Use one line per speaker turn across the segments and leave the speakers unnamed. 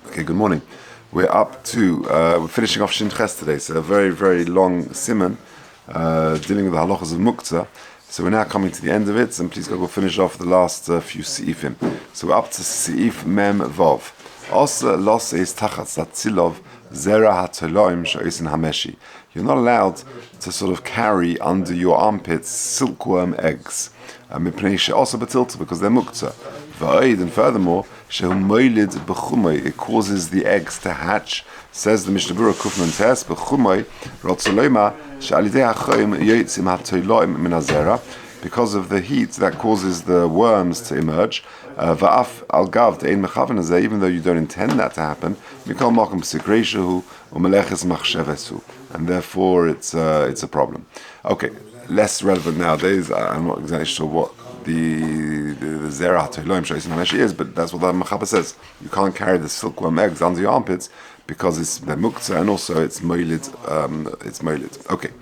Okay, good morning. We're up to, we're finishing off Shin Ches today, so a very, very long siman dealing with the halachas of Muktzah. So we're now coming to the end of it, and please go finish off the last few seifim. So we're up to seif mem vav. Also, los is tachat zatzilov zera hatoloim shoisin hameshi. You're not allowed to sort of carry under your armpits silkworm eggs. Also batilta, because they're muktzah. And furthermore, it causes the eggs to hatch. Says the Mishnah Berurah Kufman Tes because of the heat that causes the worms to emerge. Even though you don't intend that to happen, and therefore it's a problem. Okay, less relevant nowadays. I'm not exactly sure what the zera hatoiloim shoisin hameshi is, but that's what the Mechaber says. You can't carry the silkworm eggs under your armpits because they're muktzah, and also it's moilid. Okay,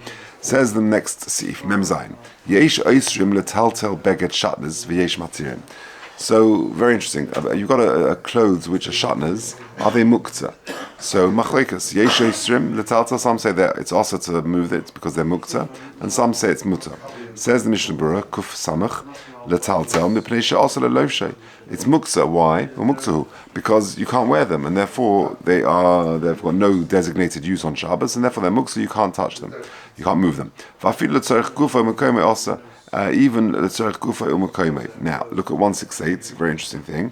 says the next sif mem zayin yesh oisrim letaltel beged Shatnez v'yesh matirim. So very interesting. You've got a clothes which are Shatnez. Are they muktzah? So machlekas yesh oisrim letaltel. Some say that it's also to move it because they're muktzah, and some say it's mutar. Says the Mishnah Berurah Kuf Samach letaltel mipnei she'aseh lelovshei. It's muktzah. Why? Or muktzah because you can't wear them, and therefore they've got no designated use on Shabbos, and therefore they're muktzah. You can't touch them. You can't move them. Even l'tzorech gufa u'mekoyme. Now look at 168. Very interesting thing.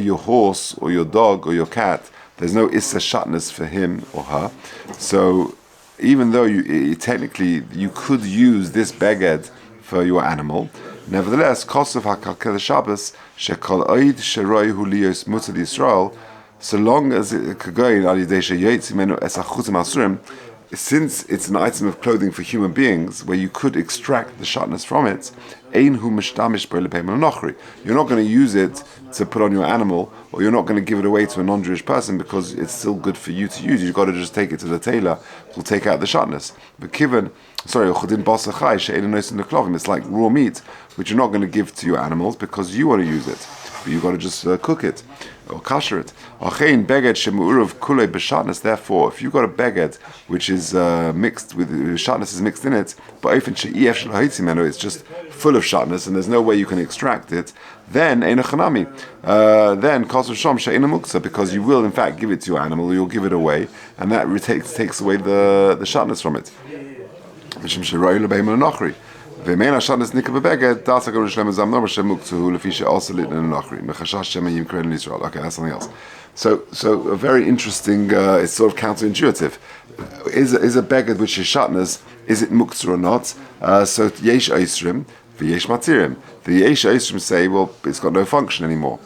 Your horse or your dog or your cat, there's no issa shatnez for him or her. So even though technically you could use this beged for your animal, nevertheless, kosav hakalkel Shabbos shekol oid sheroi hu liyos mutzad Yisrael, so long as it could go in al yidei sheyotzi menu es achutzim asurim, since it's an item of clothing for human beings where you could extract the shatnez from it, you're not going to use it to put on your animal, or you're not going to give it away to a non-Jewish person because it's still good for you to use. You've got to just take it to the tailor who'll take out the shatnez. But it's like raw meat, which you're not going to give to your animals because you want to use it. But you've got to just cook it or kasher it. Therefore, if you've got a beged which is mixed with shatnez is mixed in it, but it's just full of shatnez and there's no way you can extract it, then because you will in fact give it to your animal, or you'll give it away, and that takes away the shatnez from it. Okay, so that's the something else. So a very interesting, it's sort of counterintuitive. Is a beged which is Shatnez, is it muktzah or not? So yesh oisrim, v'yesh matirim. The yesh oisrim say, well, it's got no function anymore.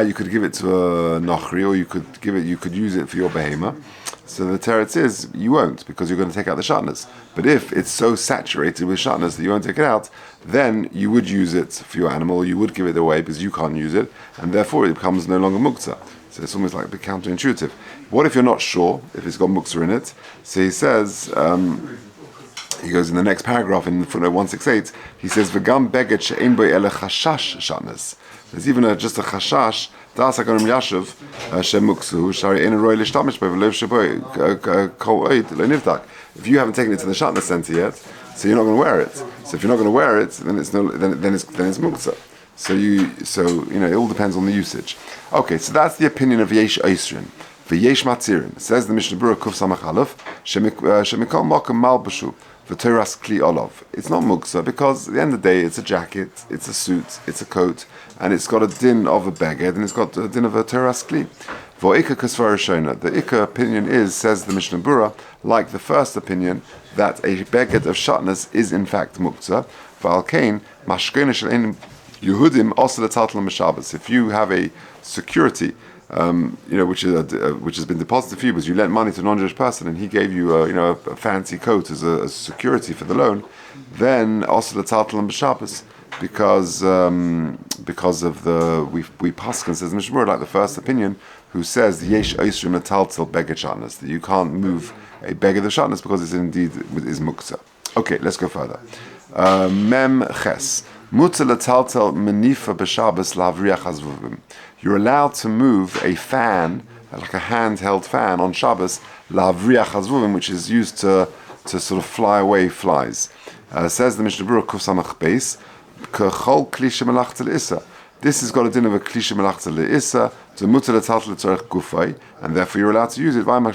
You could give it to a nochri, or you could use it for your behema. So the teretz is, you won't, because you're going to take out the shatnez. But if it's so saturated with shatnez that you won't take it out, then you would use it for your animal, you would give it away because you can't use it, and therefore it becomes no longer muktzah. So it's almost like a bit counterintuitive. What if you're not sure if it's got muktzah in it? So he says, he goes in the next paragraph in footnote 168, he says, V'gam beged she'en bo ele chashash shatnez. There's even just a chashash. If you haven't taken it to the Shatnez center yet, so you're not going to wear it. So if you're not going to wear it, then it's muktzah. So it all depends on the usage. Okay, so that's the opinion of yesh oisrin. V'yesh matirim. Says the Mishnah Berurah Kuf Samach Aleph shemikol makom malbashu v'toras kli olav. It's not muktzah because at the end of the day it's a jacket, it's a suit, it's a coat, and it's got a din of a beged, and it's got a din of a teras kli. The Ikka opinion is, says the Mishnah Berurah, like the first opinion, that a beged of shatnez is in fact muktzah. If you have a security, which has been deposited for you because you lent money to a non-Jewish person and he gave you a fancy coat as a security for the loan, then also the tatal and b'Shabbos. Because of the we paskin, says Mishnah Berurah, like the first opinion, who says yesh oisrim letaltel beged shatnez, that you can't move a beged of shatnez because it's indeed is muktzah. Okay, let's go further. Mem ches Mutar letaltel menifa b'Shabbos lavriach hazvuvim. You're allowed to move a fan, like a handheld fan on Shabbos, lavriach hazvuvim, which is used to sort of fly away flies. Says the Mishnah Berurah Kuf Samach Beis, kechol kli shemelachta le'issa. This has got a din of a kli shemelachta le'issa, to mutar letaltel letzorech gufay, and therefore you're allowed to use it. Now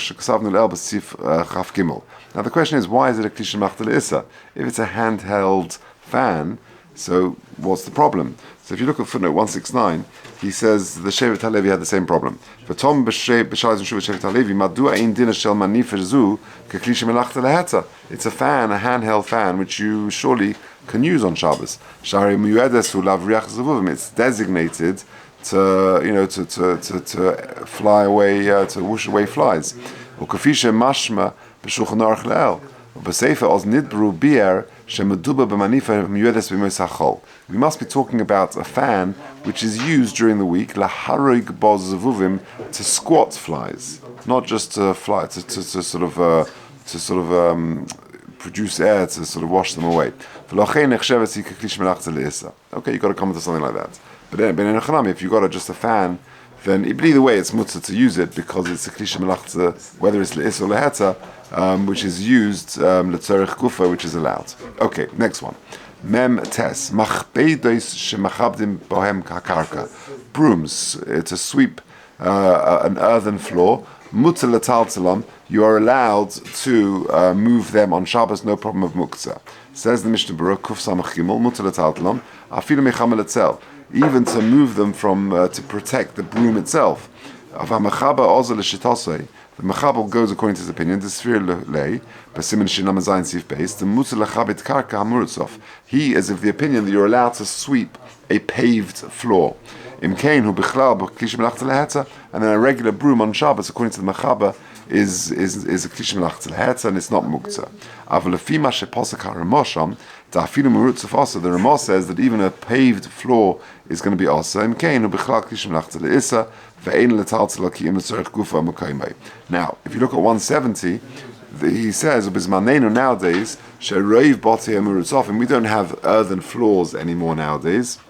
the question is, why is it a kli shemelachta le'issa? If it's a handheld fan, so what's the problem? So if you look at footnote 169, he says the Shevet HaLevi had the same problem. For Tom b'Shalis Meshuvat Shevet HaLevi, madua ein din shel manifer zu kekli shemelachta leheta. It's a fan, a handheld fan, which you surely can use on Shabbos. Shari miyuedes hu lavriach zavuvim. It's designated to fly away, to whoosh away flies. Ukafisha mashma b'shulchan aruch le'el. B'seifa oz nidbru bier. We must be talking about a fan which is used during the week to squat flies, not just to fly to produce air to sort of wash them away. Okay, you got to come to something like that. But then, if you got just a fan, then either way it's mutzah to use it because it's a klisha melachta, whether it's le'is or leheta, which is used letzorech gufa, which is allowed. Okay, next one. Mem tes machbeidos shemachabdim bohem kakarka. Brooms to sweep an earthen floor. Mutzah letaltelam. You are allowed to move them on Shabbos, no problem of muktzah. Says the Mishnah Berurah Kuf Samach Gimel Mutzah letaltelam afilu mechamel etzel. Even to move them from to protect the broom itself. The Mechaba goes according to his opinion. The Sfir lei, b'simin shinam zayin sif base. The mutzah lechabit karka hamuritzof. He is of the opinion that you're allowed to sweep a paved floor. Imkain hu bichlal b'klish melachta leheta, and then a regular broom on Shabbos, according to the Mechaba, is a klish melachta leheta, and it's not muktzah. Avalefima sheposek haramosham. The Ramah says that even a paved floor is going to be also. Now, if you look at 170, he says, nowadays, we don't have earthen floors anymore nowadays,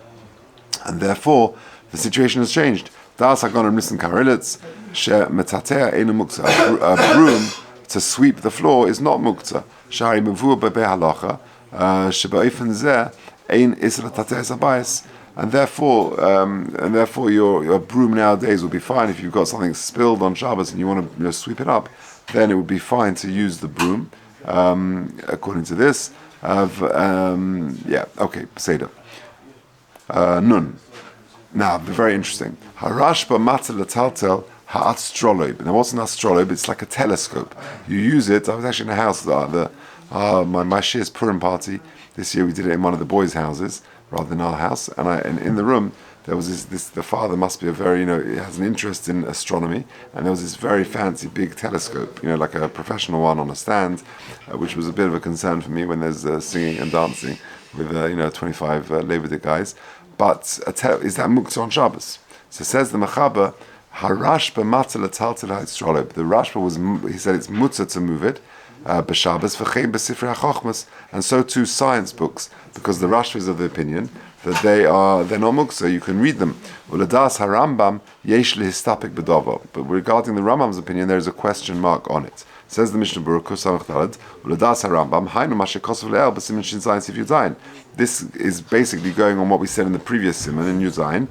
and therefore the situation has changed. A broom to sweep the floor is not muktzah. And therefore your broom nowadays will be fine. If you've got something spilled on Shabbos and you want to sweep it up, then it would be fine to use the broom, according to this. Seder. Nun. Now, very interesting. Harashba matzah letaltel ha'astrolob. Now, what's an astrolob? It's like a telescope. You use it. I was actually in a house my Shir's Purim party this year. We did it in one of the boys' houses rather than our house, and in the room there was this. The father must be he has an interest in astronomy, and there was this very fancy big telescope, like a professional one on a stand, which was a bit of a concern for me when there's singing and dancing with 25 Labor Day guys. But is that muktzah on Shabbos? So says the Mechaba, harash b'matzah letaltel ha'astrolob. The Rashba he said it's mutzah to move it. B'Shabbos v'chein b'sifrei hachachmas, and so too science books, because the Rashba is of the opinion that they're not muktzah. You can read them. Uledas harambam yesh lehistapik b'davo. But regarding the Rambam's opinion, there is a question mark on it. Says the Mishnah Berurah Kusamach Daled Uledas harambam hainu mashekosov le'el b'simin shin zayin sif yud zayin. This is basically going on what we said in the previous simon in Yud Zayin.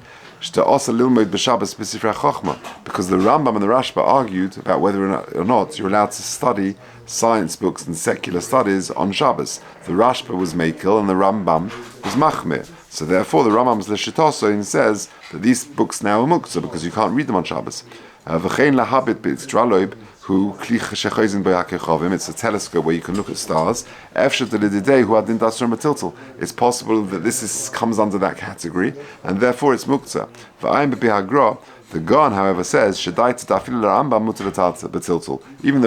Because the Rambam and the Rashba argued about whether or not you're allowed to study science books and secular studies on Shabbos. The Rashba was Mekel and the Rambam was Machmir. So therefore the Rambam's Leshitoso says that these books now are muktzah because you can't read them on Shabbos. It's a telescope where you can look at stars. It's possible that this comes under that category, and therefore it's muktzah. The Gan, however, says even the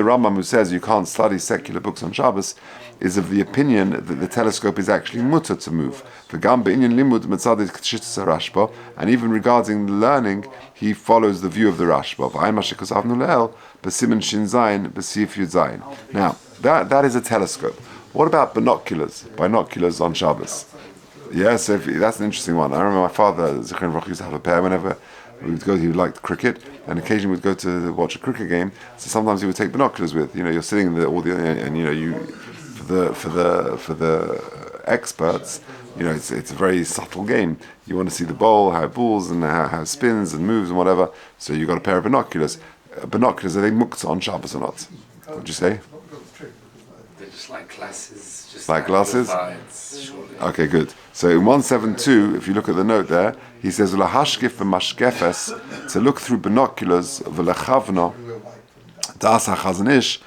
Rambam who says you can't study secular books on Shabbos is of the opinion that the telescope is actually mutter to move. And even regarding learning, he follows the view of the Rashba. Now, that is a telescope. What about binoculars? Binoculars on Shabbos. Yes, that's an interesting one. I remember my father, Zichron Baruch, used to have a pair whenever we would go. He liked cricket, and occasionally we'd go to watch a cricket game. So sometimes he would take binoculars with. You're sitting there, and you for the experts. It's a very subtle game. You want to see the ball, how it balls, and how it spins and moves and whatever. So you got a pair of binoculars. Binoculars, are they muktzah on Shabbos or not? What would you say?
They're just like glasses. Just
like glasses?
Surely.
Okay, good. So in 172, if you look at the note there, he says, "Lahashkif v'mashkefes," to look through binoculars, v'lechavna, das ha'chazon ish,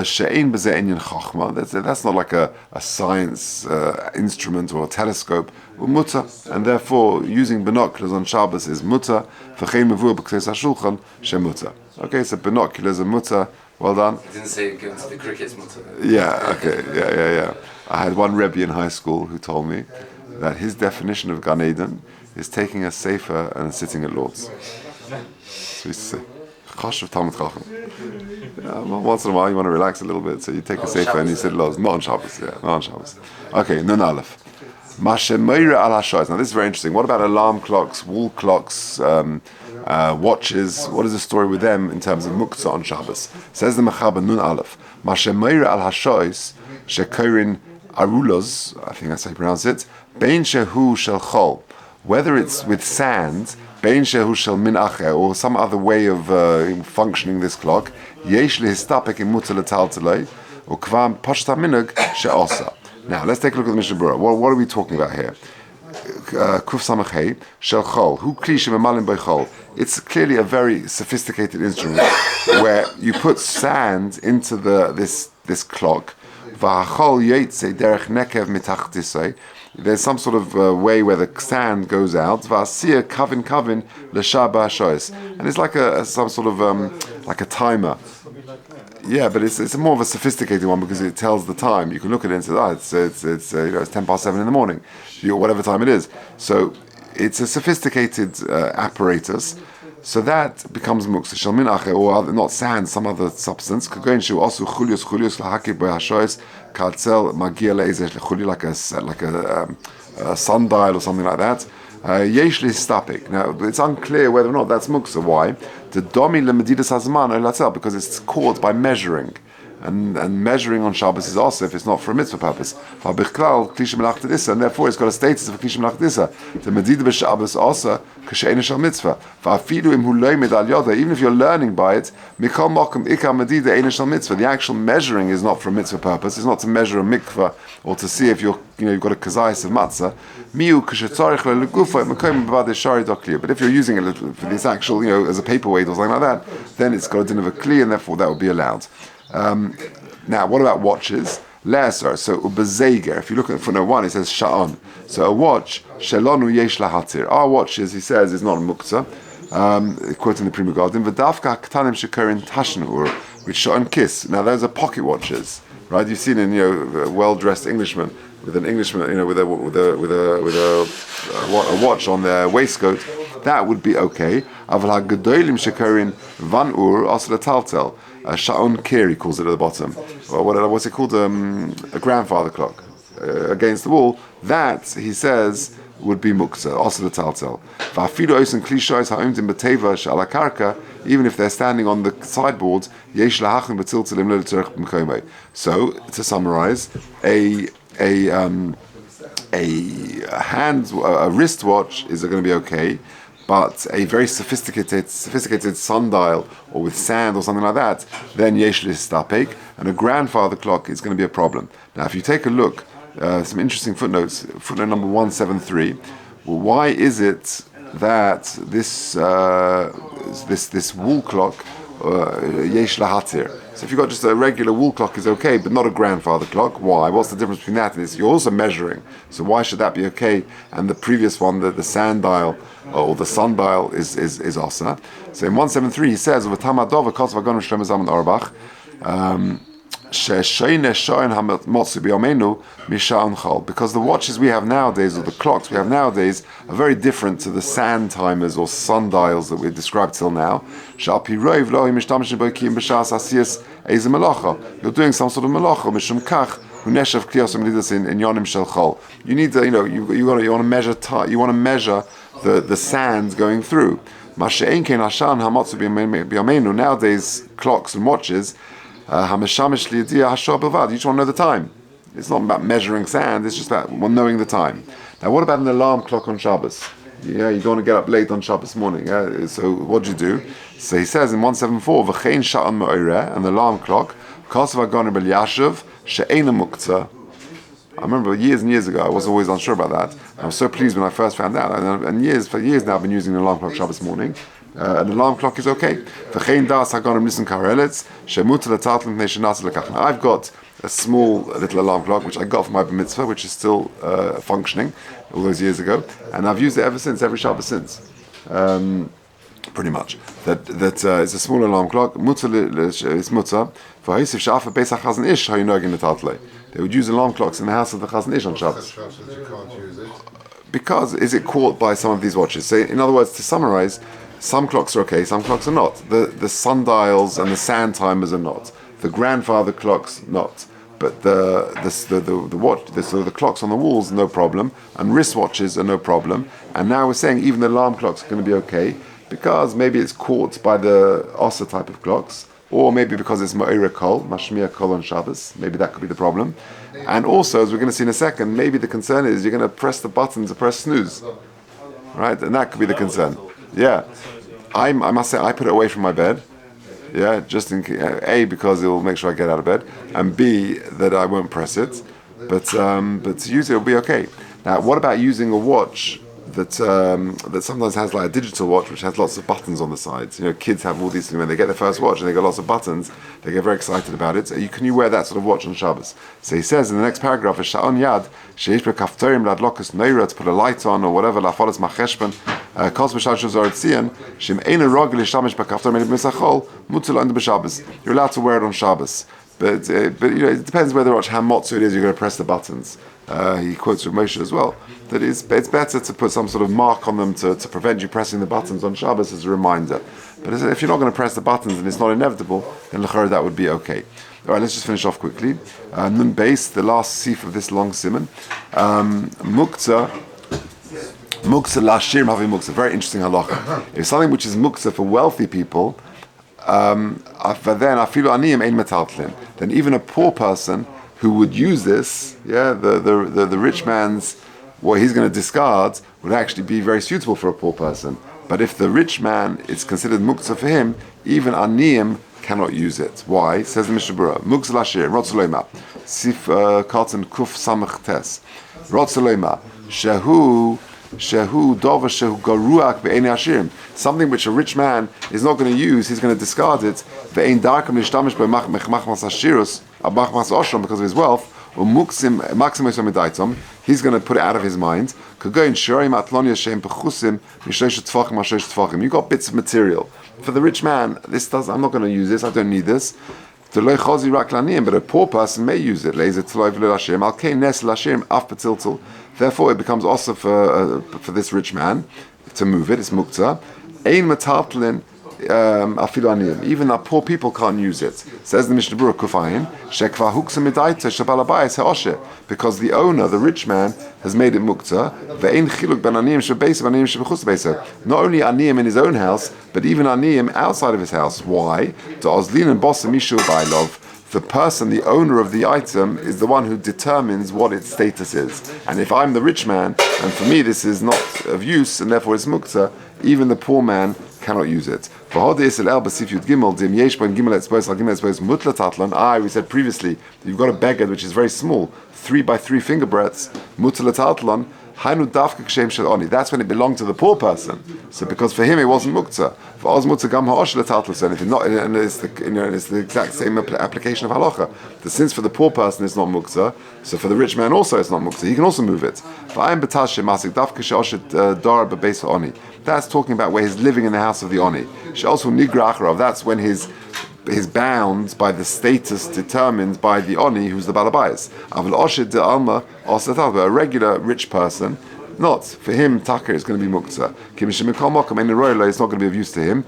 she'ein b'zeh inyan chachma. That's not like a science instrument or a telescope. Mutter, and therefore using binoculars on Shabbos is mutter. V'chein mevur b'kseis ha'shulchan she'mutter. Okay, so binoculars are mutter. Well done.
It didn't say go to the cricket mutter.
Yeah. Okay. Yeah. I had one Rabbi in high school who told me that his definition of Gan Eden is taking a sefer and sitting at Lord's. So he used to say, "Chashuv Talmud Chacham." Once in a while, you want to relax a little bit, so you take a sefer and you sit at Lord's. Not on Shabbos. Yeah, not on Shabbos. Okay, Nun Aleph. Mashemeira al Hashois. Now this is very interesting. What about alarm clocks, wall clocks, watches? What is the story with them in terms of muktzah on Shabbos? Says the Mechaber Nun Aleph. Mashemeira al Hashois shekorin arulos. I think that's how you pronounce it. Bein shehu shel chol. Whether it's with sand, bein shehu shel min acher, or some other way of functioning this clock. Yesh lehistapek im mutzah letaltelei, or kvam pashta minug she'osa. Now, let's take a look at the Mishnah Berurah. What are we talking about here? Kuf samach shel chol. Hu kli shemamalin by chol. It's clearly a very sophisticated instrument where you put sand into this clock. V'hachol yetze derech nekev mitachtisei. There's some sort of way where the sand goes out. V'asir kavin l'shaba hashois. And it's like some sort of like a timer. Yeah, but it's more of a sophisticated one because it tells the time. You can look at it and say, it's 7:10 in the morning, whatever time it is. So it's a sophisticated apparatus. So that becomes muktzah shel min acher, or not sand, some other substance. Kagoin shu also chulius lahakir b'hashois kaltzel magia le'ezeh chuli, like a sundial or something like that. Yesh listapik. Now it's unclear whether or not that's muktzah. Why? The domi lemedidas hazman elatel, because it's caused by measuring, and measuring on Shabbos is also if it's not for a mitzvah purpose. And therefore it's got a status of a klisha melachta. The medida b'Shabbos also kasheina shel mitzvah. Even if you're learning by it, mikol makom ikar medida eina shel mitzvah. The actual measuring is not for a mitzvah purpose. It's not to measure a mikvah or to see if you've got a kazayis of matzah. But if you're using it for this actual, as a paperweight or something like that, then it's got a din of a kli, and therefore that would be allowed. Now, what about watches? Lesser. So ubezeger. If you look at footnote 1, it says sha'on. So a watch, shelonu yesh lahatir. Our watches, he says, is not a muktzah. Quoting the Pri Megadim, v'davka ktanim shekorin tashnur, which sha'on kiss. Now those are pocket watches, right? You've seen in a well-dressed Englishman with an Englishman, with a watch on their waistcoat. That would be okay. Aval ha'gedolim shekorin vanur asla taltel. Sha'on Keri calls it at the bottom. Or what's it called? A grandfather clock against the wall. That, he says, would be muktzah, also the taltel. Even if they're standing on the sideboard, so to summarize, a wristwatch is going to be okay. But a very sophisticated sundial, or with sand or something like that, then yesh listapek, and a grandfather clock is going to be a problem. Now, if you take a look, some interesting footnotes. Footnote number 173. Well, why is it that this wool clock yesh lahatir? So if you've got just a regular wool clock is okay, but not a grandfather clock. Why? What's the difference between that and this? You're also measuring. So why should that be okay? And the previous one, the sand dial or the sundial is asa. So in 173 he says, because the watches we have nowadays, or the clocks we have nowadays, are very different to the sand timers or sundials that we described till now. You're doing some sort of melacha. Huneshav Klios Amidus in Yonim Shel Chol. You need to, you want to measure time. You want to measure the sand going through. Nowadays, clocks and watches, you just want to know the time. It's not about measuring sand, it's just about knowing the time. Now, what about an alarm clock on Shabbos? Yeah, you're going to get up late on Shabbos morning. So what do you do? So he says in 174, V'chein sha'an ma'oreh, an alarm clock, Kasav Agon Rebel Yashav, she'ena muktzah. I remember years and years ago, I was always unsure about that. I was so pleased when I first found out. And for years now, I've been using an alarm clock Shabbos morning. An alarm clock is okay. I've got a small little alarm clock, which I got for my bar mitzvah, which is still functioning all those years ago. And I've used it ever since, every Shabbos since. Pretty much. That it's a small alarm clock. It's mutzah. They would use alarm clocks in the house of the Chazon Ish on Shabbos. Because is it caught by some of these watches? So, in other words, to summarize, some clocks are okay, some clocks are not. The sundials and the sand timers are not. The grandfather clocks not. But the watch, the clocks on the walls, no problem, and wristwatches are no problem. And now we're saying even the alarm clocks are going to be okay because maybe it's caught by the Osa type of clocks. Or maybe because it's Ma'ira Kol, Mashmiya Kol on Shabbos. Maybe that could be the problem. And also, as we're going to see in a second, maybe the concern is you're going to press the button to press snooze. Right? And that could be the concern. Yeah. I must say, I put it away from my bed. Yeah, just in case. A, because it will make sure I get out of bed. And B, that I won't press it. But to use it will be okay. Now, what about using a watch that sometimes has like a digital watch which has lots of buttons on the sides? Kids have all these things when they get their first watch and they got lots of buttons. They get very excited about it. Can you wear that sort of watch on Shabbos? So he says in the next paragraph, "Sha'on yad sheish bekaftorim ladlokus neira, to put a light on or whatever, lafolas macheshben kos b'shashav zoritzian shim eina rogel shamish bekaftorim misachol mutzul under b'Shabbos." You're allowed to wear it on Shabbos. But it depends whether or how motzu it is you're going to press the buttons. He quotes from Moshe as well, that it's better to put some sort of mark on them to prevent you pressing the buttons on Shabbos as a reminder. But if you're not going to press the buttons and it's not inevitable, then l'chorah that would be okay. All right, let's just finish off quickly. Nun Beis, the last sif of this long simon. Muktzah lashir having muktzah. Very interesting halacha. If something which is muktzah for wealthy people, then even a poor person who would use this, the rich man's, what he's going to discard would actually be very suitable for a poor person. But if the rich man, it's considered muktzah for him, even aniyim cannot use it. Why? Says the Mishnah Berurah, muktzah lashir, rotzaloima, sif katan kuf samach tes, rotzaloima, shehu dova shehu garuach be'enei ashirim. Something which a rich man is not going to use, he's going to discard it. Ve'ein darkam nishtamish be'machmas ashirus, machmas oshram, because of his wealth. Or muksim maximum midaitom, he's going to put it out of his mind. You got bits of material. For the rich man, I'm not going to use this. I don't need this. But a poor person may use it. Therefore, it becomes also for this rich man to move it. It's muktzah. Even our poor people can't use it. Says the Mishnah Berurah Kufayin, because the owner, the rich man, has made it muktzah. Not only aniyim in his own house, but even aniyim outside of his house. Why? The person, the owner of the item, is the one who determines what its status is. And if I'm the rich man, and for me this is not of use, and therefore it's muktzah, even the poor man cannot use it. We said previously, you've got a beged which is very small, 3 by 3 finger breadths, that's when it belonged to the poor person. So because for him it wasn't muktzah. And it's the exact same application of halacha. That since for the poor person it's not muktzah, so for the rich man also it's not muktzah. He can also move it. That's talking about where he's living in the house of the oni. That's when his bounds by the status determined by the oni, who's the balabayas. A regular rich person, Not for him. Taker is going to be muktzah. It's not going to be of use to him.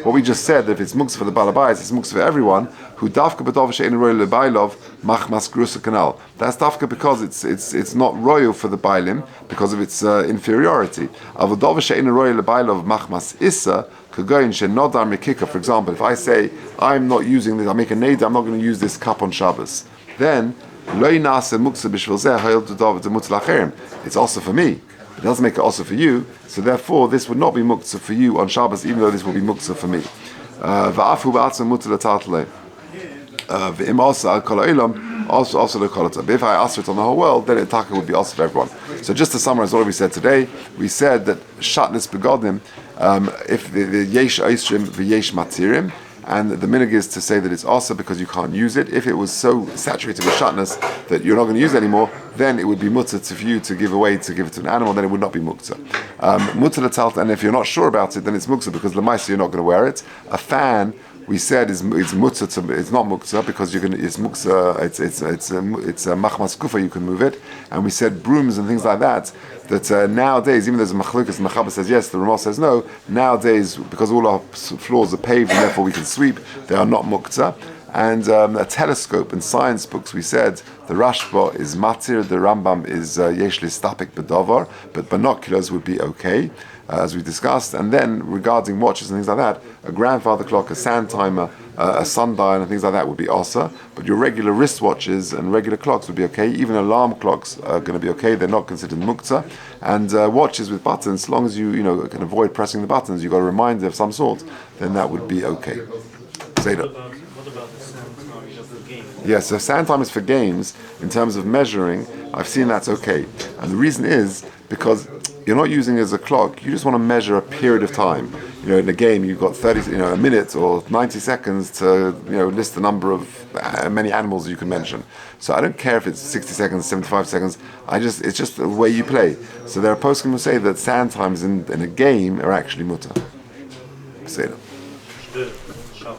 What we just said, if it's muktzah for the balabais, it's muktzah for everyone. Who dafka b'dov she'ein royal lebailov machmas grusa kanal. That's dafka because it's not royal for the bailim because of its inferiority. Avodov she'ein royal lebailov machmas issa. For example, if I say I'm not using this, I make a neder, I'm not going to use this cup on Shabbos, then it's also for me. It doesn't make it also for you, so therefore this would not be muktzah for you on Shabbos, even though this will be muktzah for me. Also the kolot. If I ask it on the whole world, then it would be also for everyone. So just to summarize what we said today, we said that Shatnez begodim, if the yesh oisrim v'yesh matirim, and the minig is to say that it's also because you can't use it. If it was so saturated with Shatnez that you're not going to use it anymore, then it would be mutzah for you to give it to an animal, then it would not be muktzah. Mutzah l'talt, and if you're not sure about it, then it's muktzah because l'maisa you're not going to wear it. A fan, we said it's mutzah. It's not muktzah because you're going to. It's muktzah. It's a machmas kufa. You can move it. And we said brooms and things like that. That nowadays, even though there's a machlukas and the Chabad says yes, the Ramah says no. Nowadays, because all our floors are paved and therefore we can sweep, they are not muktzah. And a telescope in science books, we said the Rashba is matir, the Rambam is yesh listapik bedavar, but binoculars would be okay, as we discussed. And then regarding watches and things like that, a grandfather clock, a sand timer, a sundial and things like that would be asa. But your regular wristwatches and regular clocks would be okay. Even alarm clocks are going to be okay. They're not considered muktzah. And watches with buttons, as long as you can avoid pressing the buttons, you've got a reminder of some sort, then that would be okay. Say that.
What about the sand time of the game?
Yes, so sand time is for games. In terms of measuring, I've seen that's okay. And the reason is because you're not using it as a clock. You just want to measure a period of time. In a game, you've got 30, a minute or 90 seconds to, list the number of many animals you can mention. So I don't care if it's 60 seconds, 75 seconds. It's just the way you play. So there are poskim who say that sand times in a game are actually mutter. Say that.